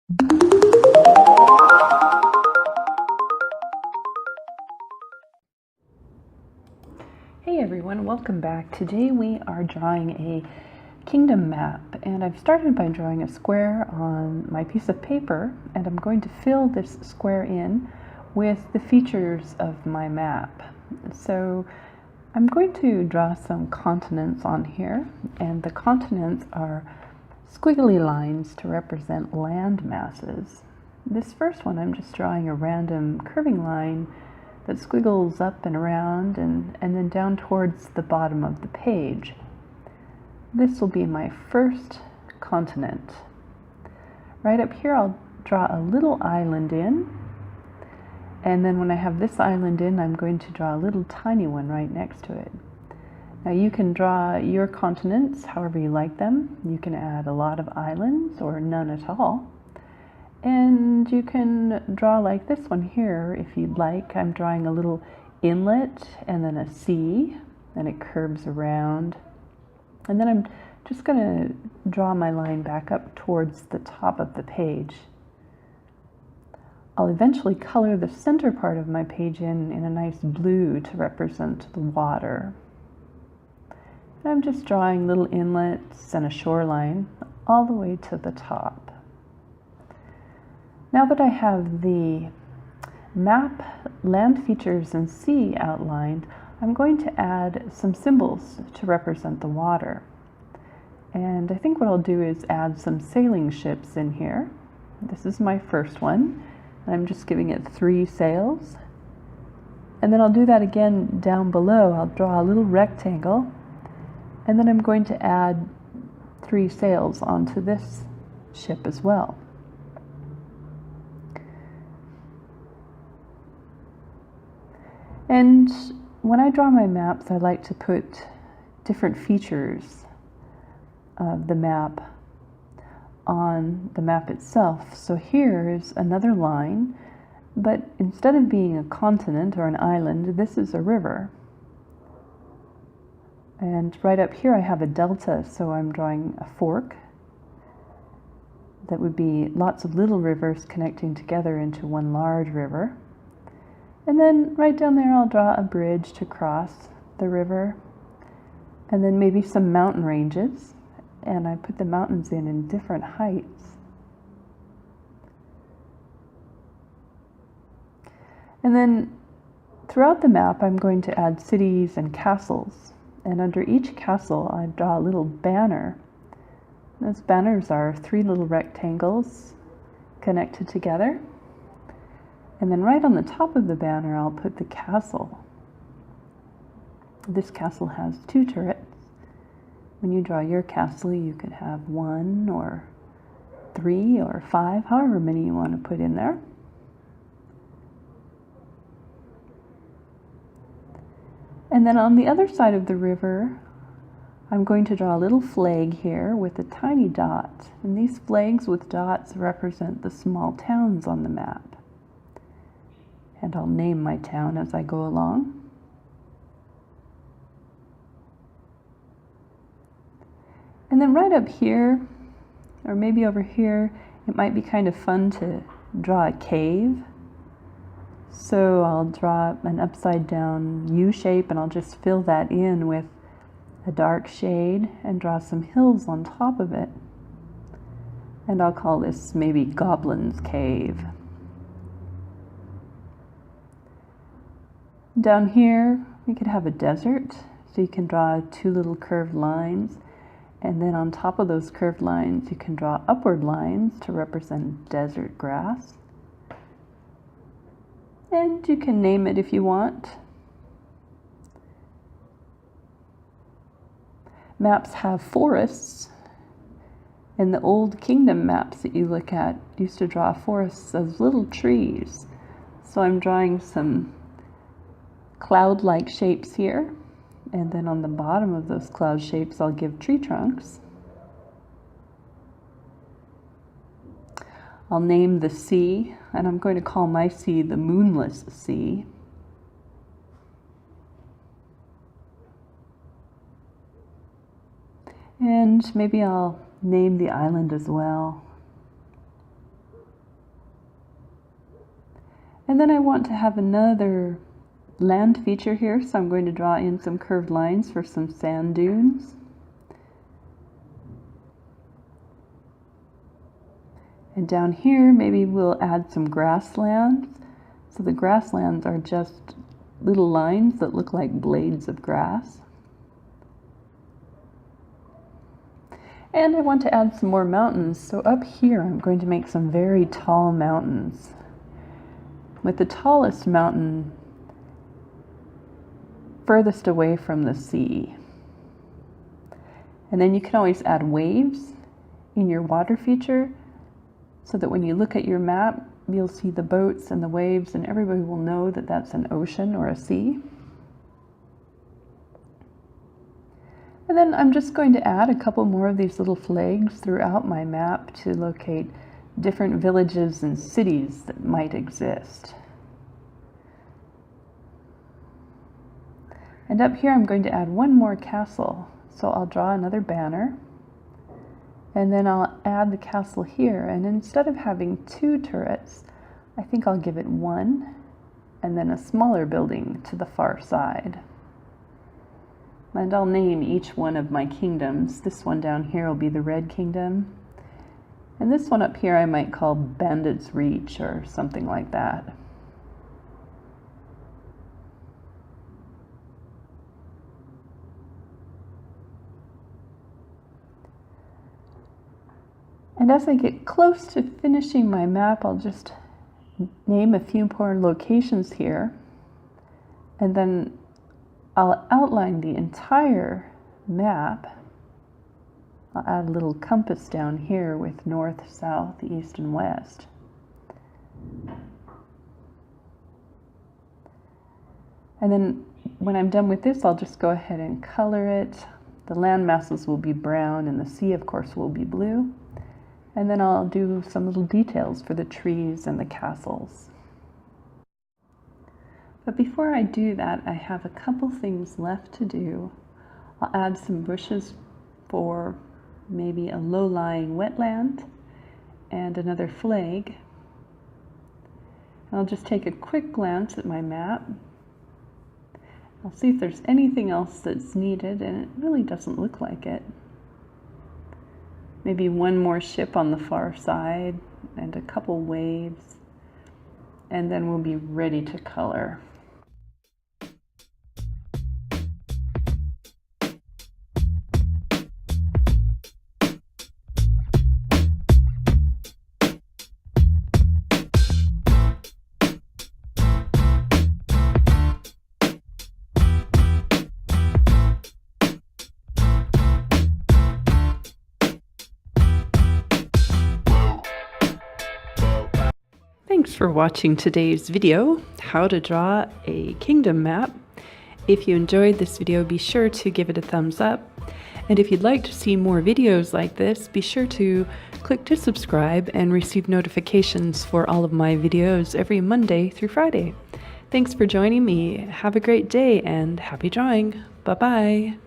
Hey everyone, welcome back. Today we are drawing a kingdom map, and I've started by drawing a square on my piece of paper, and I'm going to fill this square in with the features of my map. So I'm going to draw some continents on here, and the continents are squiggly lines to represent land masses. This first one, I'm just drawing a random curving line that squiggles up and around and then down towards the bottom of the page. This will be my first continent. Right up here I'll draw a little island in, and then when I have this island in, I'm going to draw a little tiny one right next to it. Now you can draw your continents however you like them. You can add a lot of islands or none at all. And you can draw like this one here if you'd like. I'm drawing a little inlet and then a sea, and it curves around. And then I'm just going to draw my line back up towards the top of the page. I'll eventually color the center part of my page in a nice blue to represent the water. And I'm just drawing little inlets and a shoreline all the way to the top. Now that I have the map, land features, and sea outlined, I'm going to add some symbols to represent the water. And I think what I'll do is add some sailing ships in here. This is my first one, and I'm just giving it 3 sails. And then I'll do that again down below. I'll draw a little rectangle, and then I'm going to add 3 sails onto this ship as well. And when I draw my maps, I like to put different features of the map on the map itself. So here's another line, but instead of being a continent or an island, this is a river. And right up here I have a delta, so I'm drawing a fork. That would be lots of little rivers connecting together into one large river. And then right down there I'll draw a bridge to cross the river, and then maybe some mountain ranges, and I put the mountains in different heights. And then throughout the map I'm going to add cities and castles, and under each castle I draw a little banner. Those banners are 3 little rectangles connected together. And then right on the top of the banner, I'll put the castle. This castle has 2 turrets. When you draw your castle, you could have 1 or 3 or 5, however many you want to put in there. And then on the other side of the river, I'm going to draw a little flag here with a tiny dot. And these flags with dots represent the small towns on the map. And I'll name my town as I go along. And then right up here, or maybe over here, it might be kind of fun to draw a cave. So I'll draw an upside down U shape, and I'll just fill that in with a dark shade and draw some hills on top of it. And I'll call this maybe Goblin's Cave. Down here, we could have a desert, so you can draw 2 little curved lines, and then on top of those curved lines, you can draw upward lines to represent desert grass. And you can name it if you want. Maps have forests, and the old kingdom maps that you look at used to draw forests as little trees. So I'm drawing some cloud-like shapes here, and then on the bottom of those cloud shapes I'll give tree trunks. I'll name the sea, and I'm going to call my sea the Moonless Sea. And maybe I'll name the island as well. And then I want to have another land feature here, so I'm going to draw in some curved lines for some sand dunes. And down here, maybe we'll add some grasslands. So the grasslands are just little lines that look like blades of grass. And I want to add some more mountains. So up here, I'm going to make some very tall mountains, with the tallest mountain furthest away from the sea. And then you can always add waves in your water feature, so that when you look at your map, you'll see the boats and the waves, and everybody will know that that's an ocean or a sea. And then I'm just going to add a couple more of these little flags throughout my map to locate different villages and cities that might exist. And up here I'm going to add one more castle. So I'll draw another banner, and then I'll add the castle here. And instead of having 2 turrets, I think I'll give it 1, and then a smaller building to the far side. And I'll name each one of my kingdoms. This one down here will be the Red Kingdom. And this one up here I might call Bandit's Reach or something like that. And as I get close to finishing my map, I'll just name a few more locations here. And then I'll outline the entire map. I'll add a little compass down here with north, south, east, and west. And then when I'm done with this, I'll just go ahead and color it. The land masses will be brown, and the sea, of course, will be blue. And then I'll do some little details for the trees and the castles. But before I do that, I have a couple things left to do. I'll add some bushes for maybe a low-lying wetland and another flag. And I'll just take a quick glance at my map. I'll see if there's anything else that's needed, and it really doesn't look like it. Maybe one more ship on the far side and a couple waves, and then we'll be ready to color. Thanks for watching today's video, how to draw a kingdom map. If you enjoyed this video, be sure to give it a thumbs up. And if you'd like to see more videos like this, be sure to click to subscribe and receive notifications for all of my videos every Monday through Friday. Thanks for joining me. Have a great day and happy drawing. Bye-bye.